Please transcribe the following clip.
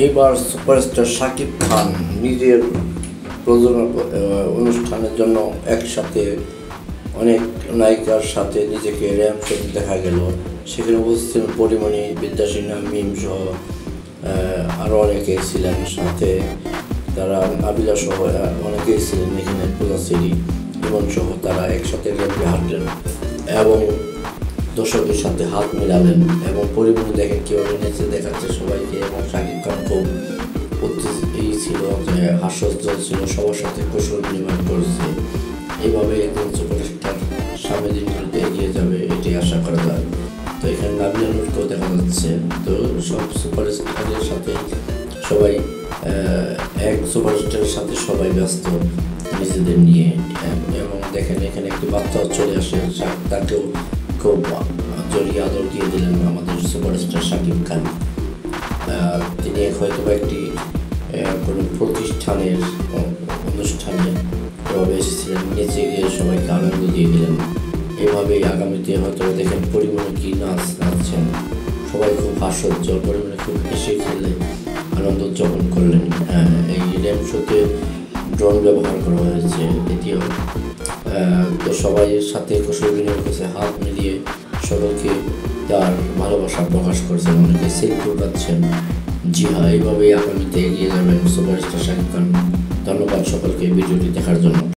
এইবার সুপারস্টার শাকিব খান নিজের প্রযোজনা অনুষ্ঠানের জন্য একসাথে অনেক নায়িকার সাথে নিজেকে র্যাম্প শোতে দেখা গেল। সেখানে উপস্থিত ছিলেন পরিমণি, বিদ্যাসিনহা, মিম সহ আরও অনেকেই ছিলেন সাথে, তারা আবিলা সহ অনেকেই ছিলেন এখানে, পূজাশ্রী, ইমন সহ তারা একসাথে র্যাম্পে হাঁটলেন এবং দর্শকের সাথে হাত মেলালেন এবং পরিমণি দেখেন কীভাবে নেচে দেখাচ্ছে সবাইকে, এবং শাকিব খান খুব ছিল যে হাস্যোজ্জ্বল ছিল, সবার সাথে কৌশল বিনিময় করেছে। এইভাবে একজন সুপারস্টার সামনের দিনগুলোতে এগিয়ে যাবে এটি আশা করা যায়। তো এখানে নাবিলা নূরকেও দেখা যাচ্ছে। তো সব সুপারস্টারের সাথে সবাই এক সুপারস্টারের সাথে সবাই ব্যস্ত নিজেদের নিয়ে, এবং দেখেন এখানে একটি বাচ্চাও চলে আসে, তাকেও খুব জড়িয়ে আদর দিয়ে দিলেন আমাদের সুপারস্টার শাকিব খান। তিনি হয়তো একটি কোনো প্রতিষ্ঠানের অনুষ্ঠানে এভাবে এসেছিলেন, নেচে গিয়ে সবাইকে আনন্দ দিয়ে দিলেন। এভাবেই আগামীতে হয়তো দেখেন পরিমণি কি নাচছেন, সবাই খুব হাস্যোজ্জ্বল, পরিমণি খুব হেসে খেলে আনন্দ উদযাপন করলেন। এই র্যাম্প শোতে ড্রোন ব্যবহার করা হয়েছে এটিও। তো সবাই সাথে কৌশল বিনিময় করেছে, হাত মিলিয়ে সকলকে তার ভালোবাসা প্রকাশ করেছেন, অনেকে সেলফি পাচ্ছেন। জি হ্যাঁ, এইভাবেই আগামীতে এগিয়ে যাবেন সুপারস্টার শাকিব খান। ধন্যবাদ সকলকে ভিডিওটি দেখার জন্য।